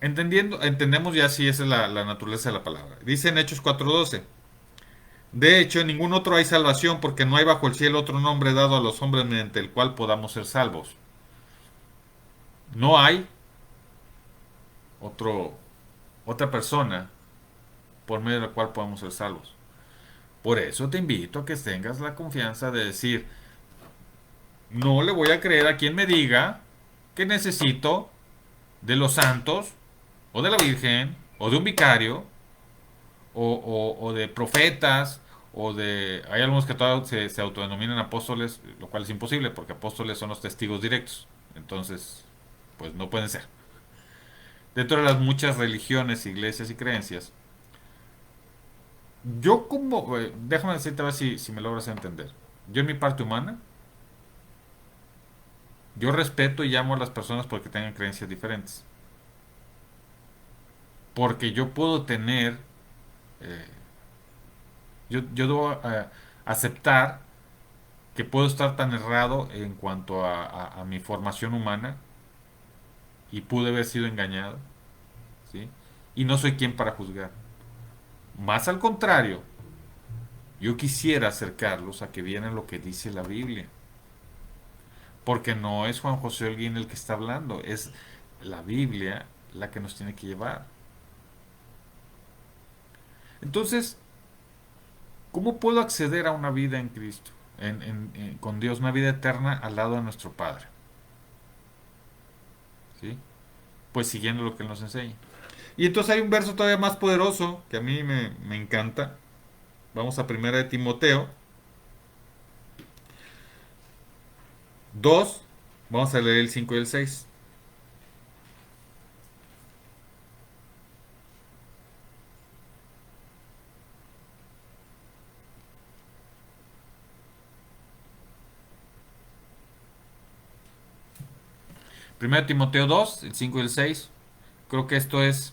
entendemos ya si esa es la naturaleza de la palabra. Dice en Hechos 4:12. De hecho, en ningún otro hay salvación porque no hay bajo el cielo otro nombre dado a los hombres mediante el cual podamos ser salvos. No hay otro, otra persona por medio de la cual podamos ser salvos. Por eso te invito a que tengas la confianza de decir, no le voy a creer a quien me diga que necesito de los santos, o de la Virgen, o de un vicario, o de profetas, o de... Hay algunos que todavía se autodenominan apóstoles, lo cual es imposible, porque apóstoles son los testigos directos. Entonces, pues no pueden ser. dentro de las muchas religiones, iglesias y creencias, yo como, déjame decirte a ver si me logras entender. Yo en mi parte humana, yo respeto y amo a las personas porque tengan creencias diferentes. Porque yo puedo tener, eh, yo debo aceptar que puedo estar tan errado en cuanto a mi formación humana y pude haber sido engañado, ¿sí? Y no soy quien para juzgar. Más al contrario, yo quisiera acercarlos a que vieran lo que dice la Biblia. Porque no es Juan José Holguín el que está hablando, es la Biblia la que nos tiene que llevar. Entonces, ¿cómo puedo acceder a una vida en Cristo, con Dios, una vida eterna al lado de nuestro Padre? ¿Sí? Pues siguiendo lo que Él nos enseña. Y entonces hay un verso todavía más poderoso que a mí me encanta. Vamos a primera de Timoteo 2. Vamos a leer el 5 y el 6. Primera de Timoteo 2, el 5 y el 6. Creo que esto es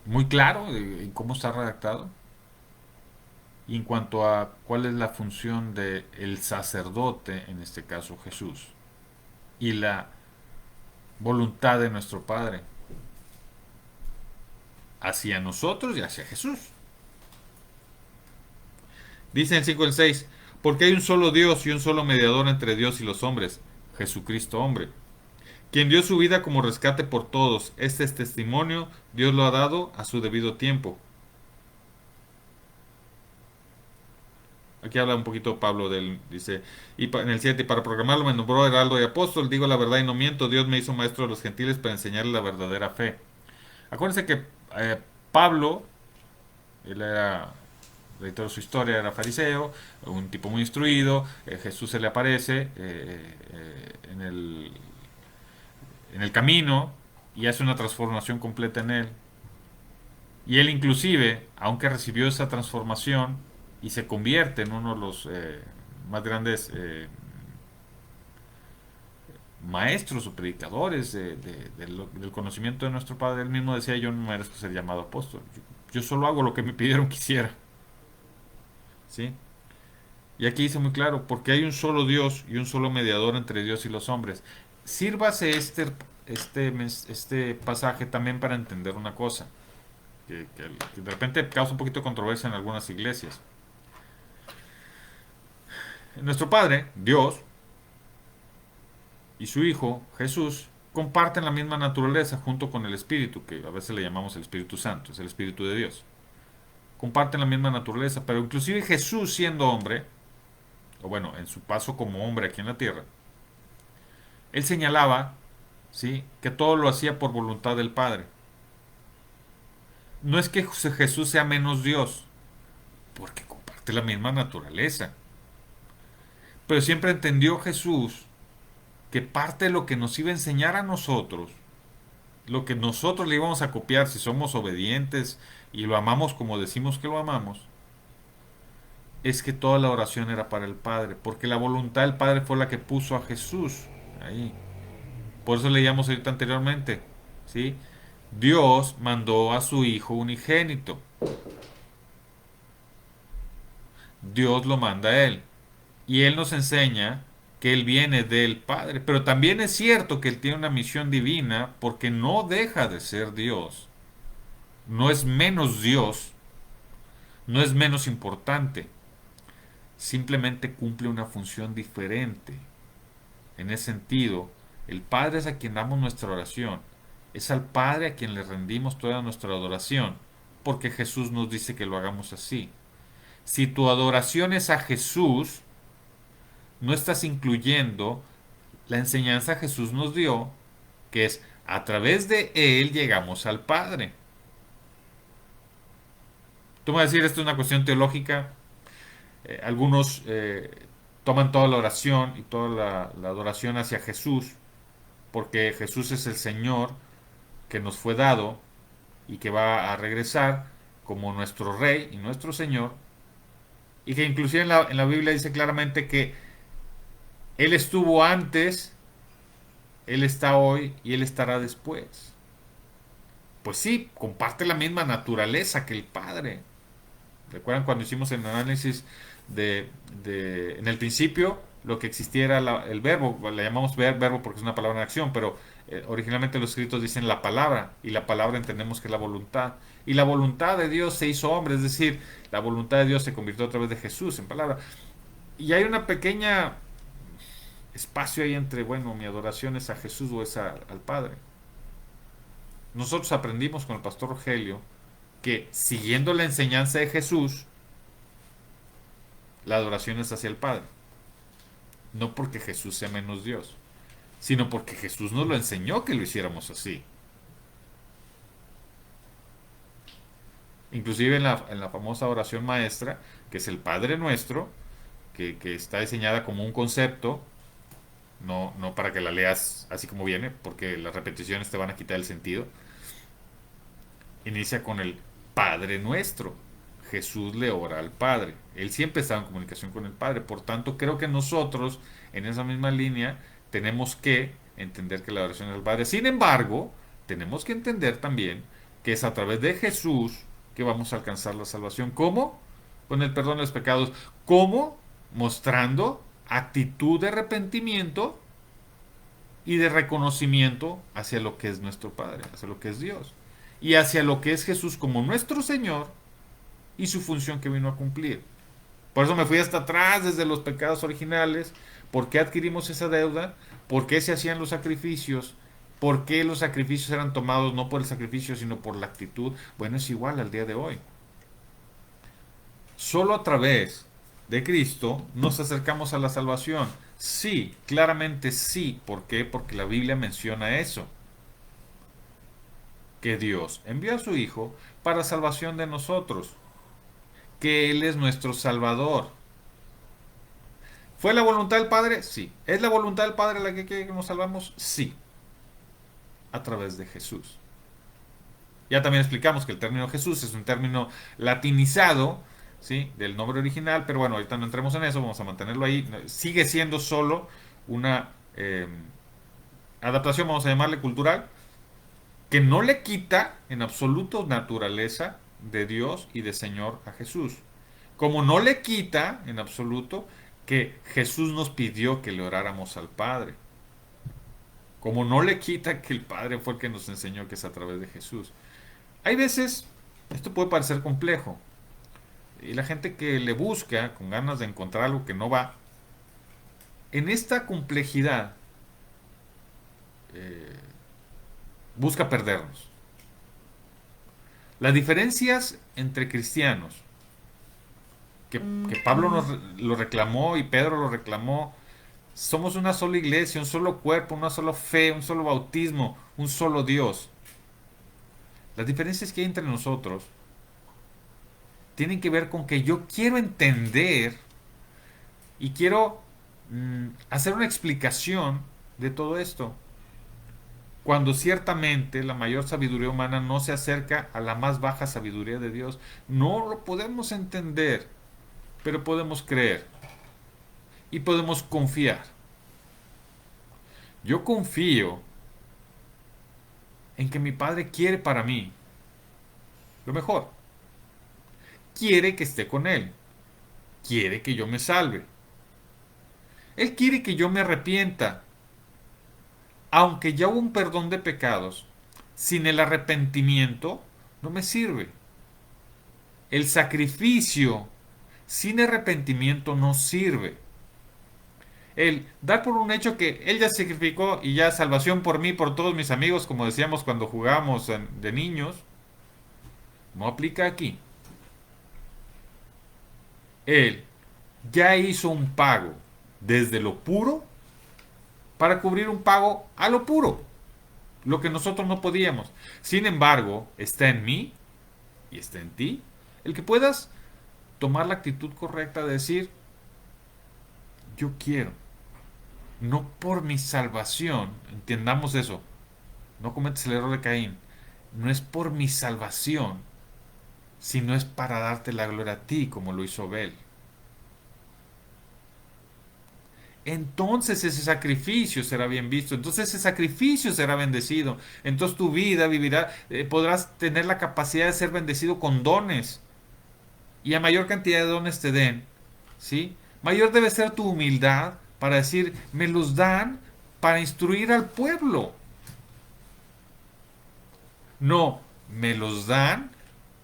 muy claro en cómo está redactado. Y en cuanto a cuál es la función del sacerdote, en este caso Jesús, y la voluntad de nuestro Padre hacia nosotros y hacia Jesús. Dice en 5 el 6, porque hay un solo Dios y un solo mediador entre Dios y los hombres, Jesucristo hombre, quien dio su vida como rescate por todos. Este es testimonio, Dios lo ha dado a su debido tiempo. Aquí habla un poquito Pablo del, dice, en el 7, y para proclamarlo me nombró heraldo y apóstol, digo la verdad y no miento, Dios me hizo maestro de los gentiles para enseñarles la verdadera fe. Acuérdense que Pablo, él era, reitero su historia, era fariseo, un tipo muy instruido, Jesús se le aparece en el camino y hace una transformación completa en él. Y él inclusive, aunque recibió esa transformación y se convierte en uno de los más grandes maestros o predicadores del conocimiento de nuestro Padre, él mismo decía, yo no merezco ser llamado apóstol. Yo solo hago lo que me pidieron que hiciera. ¿Sí? Y aquí dice muy claro, porque hay un solo Dios y un solo mediador entre Dios y los hombres. Sírvase este pasaje también para entender una cosa, que de repente causa un poquito de controversia en algunas iglesias. Nuestro Padre, Dios, y su Hijo, Jesús, comparten la misma naturaleza junto con el Espíritu, que a veces le llamamos el Espíritu Santo, es el Espíritu de Dios. Comparten la misma naturaleza, pero inclusive Jesús siendo hombre, o bueno, en su paso como hombre aquí en la tierra, él señalaba, ¿sí?, que todo lo hacía por voluntad del Padre. No es que Jesús sea menos Dios, porque comparte la misma naturaleza. Pero siempre entendió Jesús que parte de lo que nos iba a enseñar a nosotros, lo que nosotros le íbamos a copiar si somos obedientes y lo amamos como decimos que lo amamos, es que toda la oración era para el Padre, porque la voluntad del Padre fue la que puso a Jesús ahí. Por eso leíamos ahorita anteriormente, ¿sí? Dios mandó a su Hijo unigénito. Dios lo manda a Él. Y Él nos enseña que Él viene del Padre. Pero también es cierto que Él tiene una misión divina porque no deja de ser Dios. No es menos Dios, no es menos importante. Simplemente cumple una función diferente. En ese sentido, el Padre es a quien damos nuestra oración. Es al Padre a quien le rendimos toda nuestra adoración, porque Jesús nos dice que lo hagamos así. Si tu adoración es a Jesús, no estás incluyendo la enseñanza que Jesús nos dio, que es a través de Él llegamos al Padre. Tú me vas a decir, esto es una cuestión teológica. Algunos toman toda la oración y toda la adoración hacia Jesús porque Jesús es el Señor que nos fue dado y que va a regresar como nuestro Rey y nuestro Señor, y que inclusive en la Biblia dice claramente que Él estuvo antes, Él está hoy y Él estará después. Pues sí, comparte la misma naturaleza que el Padre. ¿Recuerdan cuando hicimos el análisis en el principio lo que existía era el verbo? Le llamamos verbo porque es una palabra en acción, pero originalmente los escritos dicen la palabra, y la palabra entendemos que es la voluntad. Y la voluntad de Dios se hizo hombre, es decir, la voluntad de Dios se convirtió a través de Jesús en palabra. Y hay una pequeña espacio ahí entre, bueno, mi adoración es a Jesús o es al Padre. Nosotros aprendimos con el pastor Rogelio que siguiendo la enseñanza de Jesús, la adoración es hacia el Padre. No porque Jesús sea menos Dios, sino porque Jesús nos lo enseñó que lo hiciéramos así. Inclusive en la famosa oración maestra, que es el Padre Nuestro, que está diseñada como un concepto, no para que la leas así como viene, porque las repeticiones te van a quitar el sentido. Inicia con el Padre Nuestro. Jesús le ora al Padre. Él siempre estaba en comunicación con el Padre. Por tanto, creo que nosotros, en esa misma línea, tenemos que entender que la oración es al Padre. Sin embargo, tenemos que entender también que es a través de Jesús que vamos a alcanzar la salvación. ¿Cómo? Con el perdón de los pecados. ¿Cómo? Mostrando actitud de arrepentimiento y de reconocimiento hacia lo que es nuestro Padre, hacia lo que es Dios, y hacia lo que es Jesús como nuestro Señor y su función que vino a cumplir. Por eso me fui hasta atrás desde los pecados originales. ¿Por qué adquirimos esa deuda? ¿Por qué se hacían los sacrificios? ¿Por qué los sacrificios eran tomados no por el sacrificio, sino por la actitud? Bueno, es igual al día de hoy. Solo a través de Cristo nos acercamos a la salvación. Sí, claramente sí. ¿Por qué? Porque la Biblia menciona eso. Que Dios envió a su Hijo para salvación de nosotros. Que Él es nuestro Salvador. ¿Fue la voluntad del Padre? Sí. ¿Es la voluntad del Padre la que quiere que nos salvamos? Sí. A través de Jesús. Ya también explicamos que el término Jesús es un término latinizado, ¿sí? Del nombre original, pero bueno, ahorita no entremos en eso, vamos a mantenerlo ahí. Sigue siendo solo una adaptación, vamos a llamarle cultural, que no le quita en absoluto naturaleza de Dios y de Señor a Jesús. Como no le quita en absoluto que Jesús nos pidió que le oráramos al Padre. Como no le quita que el Padre fue el que nos enseñó que es a través de Jesús. Hay veces, esto puede parecer complejo, y la gente que le busca con ganas de encontrar algo que no va, en esta complejidad eh, busca perdernos. Las diferencias entre cristianos, que Pablo lo reclamó y Pedro lo reclamó, somos una sola iglesia, un solo cuerpo, una sola fe, un solo bautismo, un solo Dios. Las diferencias que hay entre nosotros tienen que ver con que yo quiero entender y quiero hacer una explicación de todo esto. Cuando ciertamente la mayor sabiduría humana no se acerca a la más baja sabiduría de Dios. No lo podemos entender, pero podemos creer y podemos confiar. Yo confío en que mi Padre quiere para mí lo mejor. Quiere que esté con Él. Quiere que yo me salve. Él quiere que yo me arrepienta. Aunque ya hubo un perdón de pecados, sin el arrepentimiento no me sirve. El sacrificio sin arrepentimiento no sirve. El dar por un hecho que Él ya sacrificó y ya salvación por mí, por todos mis amigos, como decíamos cuando jugábamos de niños, no aplica aquí. Él ya hizo un pago desde lo puro para cubrir un pago a lo puro, lo que nosotros no podíamos. Sin embargo, está en mí y está en ti el que puedas tomar la actitud correcta de decir, yo quiero. no por mi salvación, entendamos eso, no cometes el error de Caín, no es por mi salvación, sino es para darte la gloria a ti, como lo hizo Abel. Entonces ese sacrificio será bien visto, entonces ese sacrificio será bendecido, entonces tu vida vivirá, podrás tener la capacidad de ser bendecido con dones, y a mayor cantidad de dones te den, ¿sí? Mayor debe ser tu humildad para decir, me los dan para instruir al pueblo. No, me los dan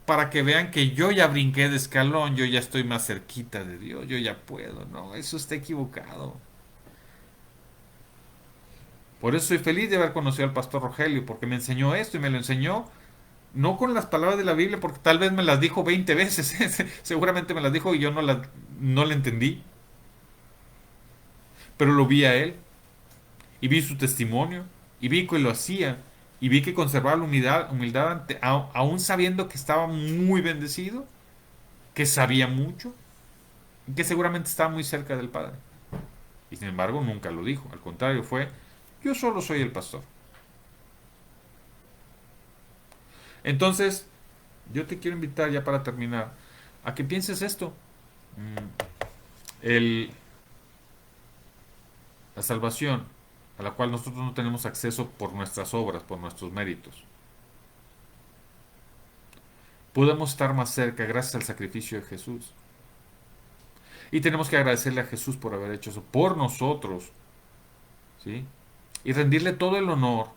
para que vean que yo ya brinqué de escalón, yo ya estoy más cerquita de Dios, yo ya puedo. No, eso está equivocado. Por eso soy feliz de haber conocido al pastor Rogelio, porque me enseñó esto y me lo enseñó no con las palabras de la Biblia, porque tal vez me las dijo 20 veces, seguramente me las dijo y yo no la entendí, pero lo vi a él y vi su testimonio y vi que lo hacía y vi que conservaba la humildad aún sabiendo que estaba muy bendecido, que sabía mucho y que seguramente estaba muy cerca del Padre. Y sin embargo nunca lo dijo, al contrario fue, yo solo soy el pastor. Entonces, yo te quiero invitar ya para terminar a que pienses esto. El, la salvación a la cual nosotros no tenemos acceso por nuestras obras, por nuestros méritos. Podemos estar más cerca gracias al sacrificio de Jesús. Y tenemos que agradecerle a Jesús por haber hecho eso por nosotros, ¿sí? Y rendirle todo el honor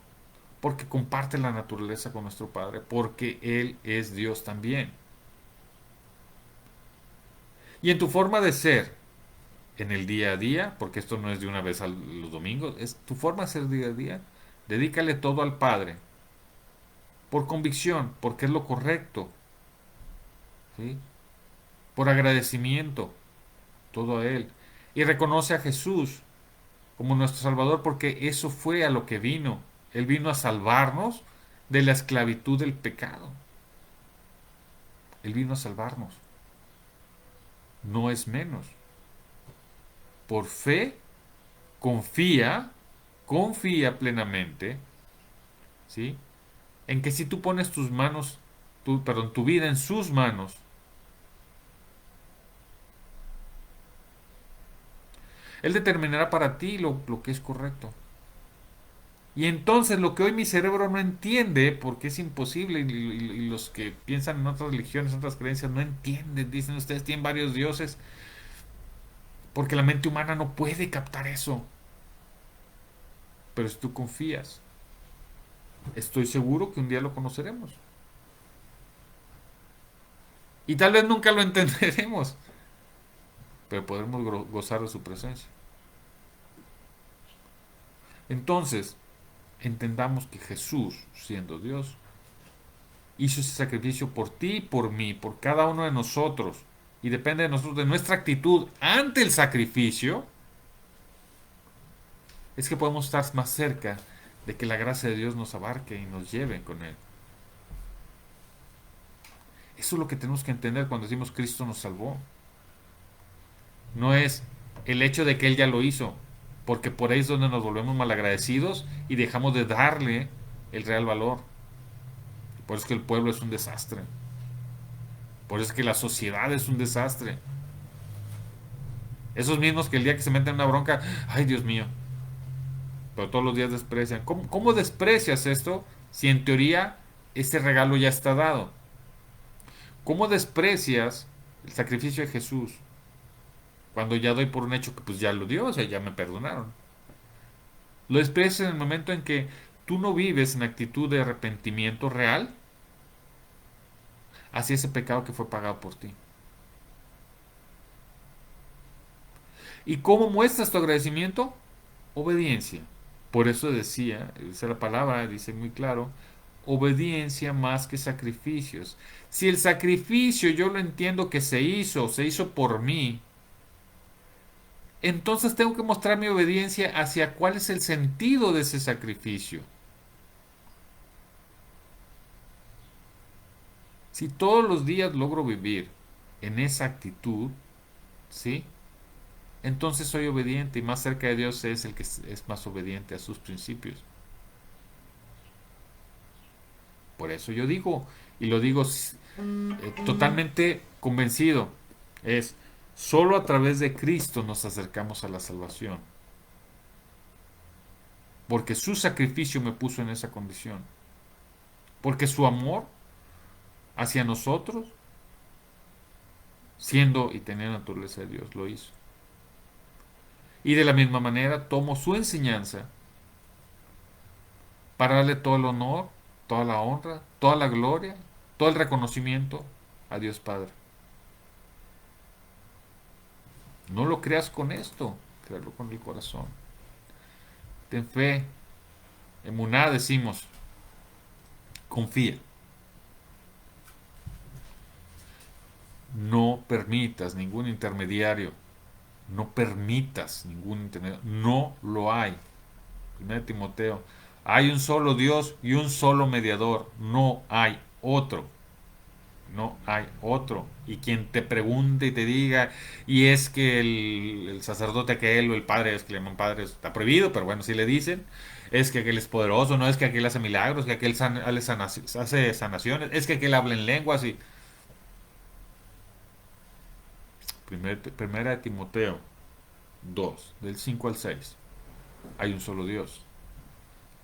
porque comparte la naturaleza con nuestro Padre, porque Él es Dios también. Y en tu forma de ser, en el día a día, porque esto no es de una vez a los domingos, es tu forma de ser día a día, dedícale todo al Padre, por convicción, porque es lo correcto, ¿sí? Por agradecimiento, todo a Él. Y reconoce a Jesús como nuestro Salvador, porque eso fue a lo que vino. Él vino a salvarnos de la esclavitud del pecado. Él vino a salvarnos. No es menos. Por fe, confía, confía plenamente, ¿sí? En que si tú pones tus manos, perdón, tu vida en sus manos, Él determinará para ti lo que es correcto. Y entonces lo que hoy mi cerebro no entiende, porque es imposible, y los que piensan en otras religiones, en otras creencias, no entienden, dicen ustedes tienen varios dioses, porque la mente humana no puede captar eso. Pero si tú confías, estoy seguro que un día lo conoceremos. Y tal vez nunca lo entenderemos, pero podremos gozar de su presencia. Entonces, entendamos que Jesús, siendo Dios, hizo ese sacrificio por ti, por mí, por cada uno de nosotros. Y depende de nosotros, de nuestra actitud ante el sacrificio, es que podemos estar más cerca de que la gracia de Dios nos abarque y nos lleve con Él. Eso es lo que tenemos que entender cuando decimos Cristo nos salvó. No es el hecho de que Él ya lo hizo, porque por ahí es donde nos volvemos malagradecidos y dejamos de darle el real valor. Por eso es que el pueblo es un desastre. Por eso es que la sociedad es un desastre. Esos mismos que el día que se meten en una bronca, ay Dios mío, pero todos los días desprecian. ¿Cómo desprecias esto si en teoría este regalo ya está dado? ¿Cómo desprecias el sacrificio de Jesús cuando ya doy por un hecho que pues ya lo dio, o sea, ya me perdonaron? Lo desprecias en el momento en que tú no vives en actitud de arrepentimiento real hacia ese pecado que fue pagado por ti. ¿Y cómo muestras tu agradecimiento? Obediencia. Por eso decía, esa es la palabra, dice muy claro, obediencia más que sacrificios. Si el sacrificio yo lo entiendo que se hizo por mí, entonces tengo que mostrar mi obediencia hacia cuál es el sentido de ese sacrificio. Si todos los días logro vivir en esa actitud, ¿sí? entonces soy obediente, y más cerca de Dios es el que es más obediente a sus principios. Por eso yo digo, y lo digo totalmente convencido, es solo a través de Cristo nos acercamos a la salvación, porque su sacrificio me puso en esa condición, porque su amor hacia nosotros, siendo y teniendo naturaleza de Dios, lo hizo. Y de la misma manera tomo su enseñanza para darle todo el honor, toda la honra, toda la gloria, todo el reconocimiento a Dios Padre. No lo creas con esto, créalo con el corazón. Ten fe, emuná decimos, confía. No permitas ningún intermediario, no permitas ningún intermediario, no lo hay. 1 Timoteo, hay un solo Dios y un solo mediador, no hay otro. No hay otro. Y quien te pregunte y te diga, y es que el sacerdote aquel o el padre, es que le llaman padre, está prohibido, pero bueno, si le dicen, es que aquel es poderoso, no es que aquel hace milagros, que aquel hace sanaciones, es que aquel habla en lenguas y... Primera de Timoteo 2 del 5 al 6. Hay un solo Dios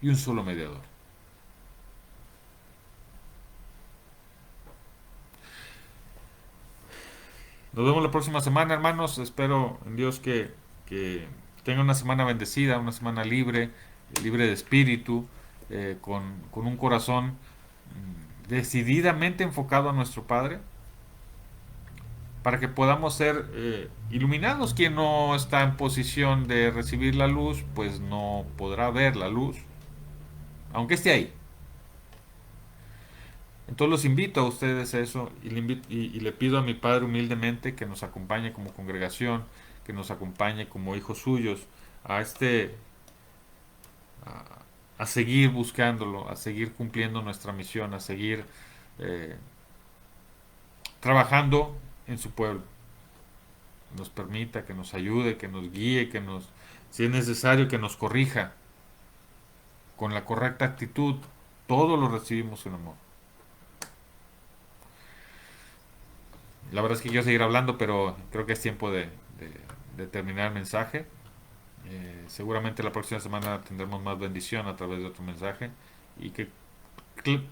y un solo mediador. Nos vemos la próxima semana, hermanos. Espero en Dios que tengan una semana bendecida, una semana libre, libre de espíritu, con un corazón decididamente enfocado a nuestro Padre, para que podamos ser iluminados. Quien no está en posición de recibir la luz, pues no podrá ver la luz, aunque esté ahí. Entonces los invito a ustedes a eso, y le pido a mi Padre humildemente que nos acompañe como congregación, que nos acompañe como hijos suyos a a seguir buscándolo, a seguir cumpliendo nuestra misión, a seguir eh, trabajando en su pueblo. Nos permita, que nos ayude, que nos guíe, si es necesario, que nos corrija con la correcta actitud. Todo lo recibimos en amor. La verdad es que quiero seguir hablando, pero creo que es tiempo de terminar el mensaje. Seguramente la próxima semana tendremos más bendición a través de otro mensaje, y que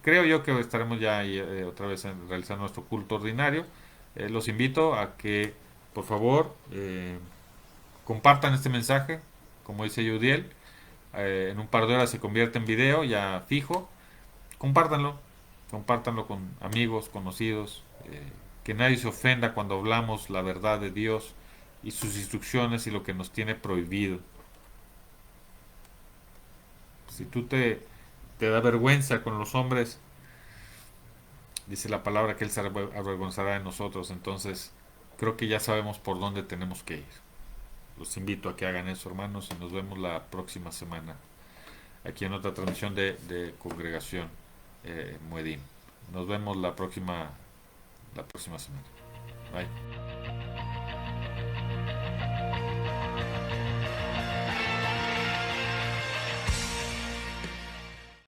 creo yo que estaremos ya ahí, otra vez realizando nuestro culto ordinario. Los invito a que, por favor, compartan este mensaje, como dice Yudiel. En un par de horas se convierte en video ya fijo. Compártanlo, compártanlo con amigos, conocidos. Que nadie se ofenda cuando hablamos la verdad de Dios y sus instrucciones y lo que nos tiene prohibido. Si te da vergüenza con los hombres, dice la palabra que Él se avergonzará de nosotros. Entonces, creo que ya sabemos por dónde tenemos que ir. Los invito a que hagan eso, hermanos, y nos vemos la próxima semana aquí en otra transmisión de Congregación Muedim. Nos vemos la próxima semana. Bye.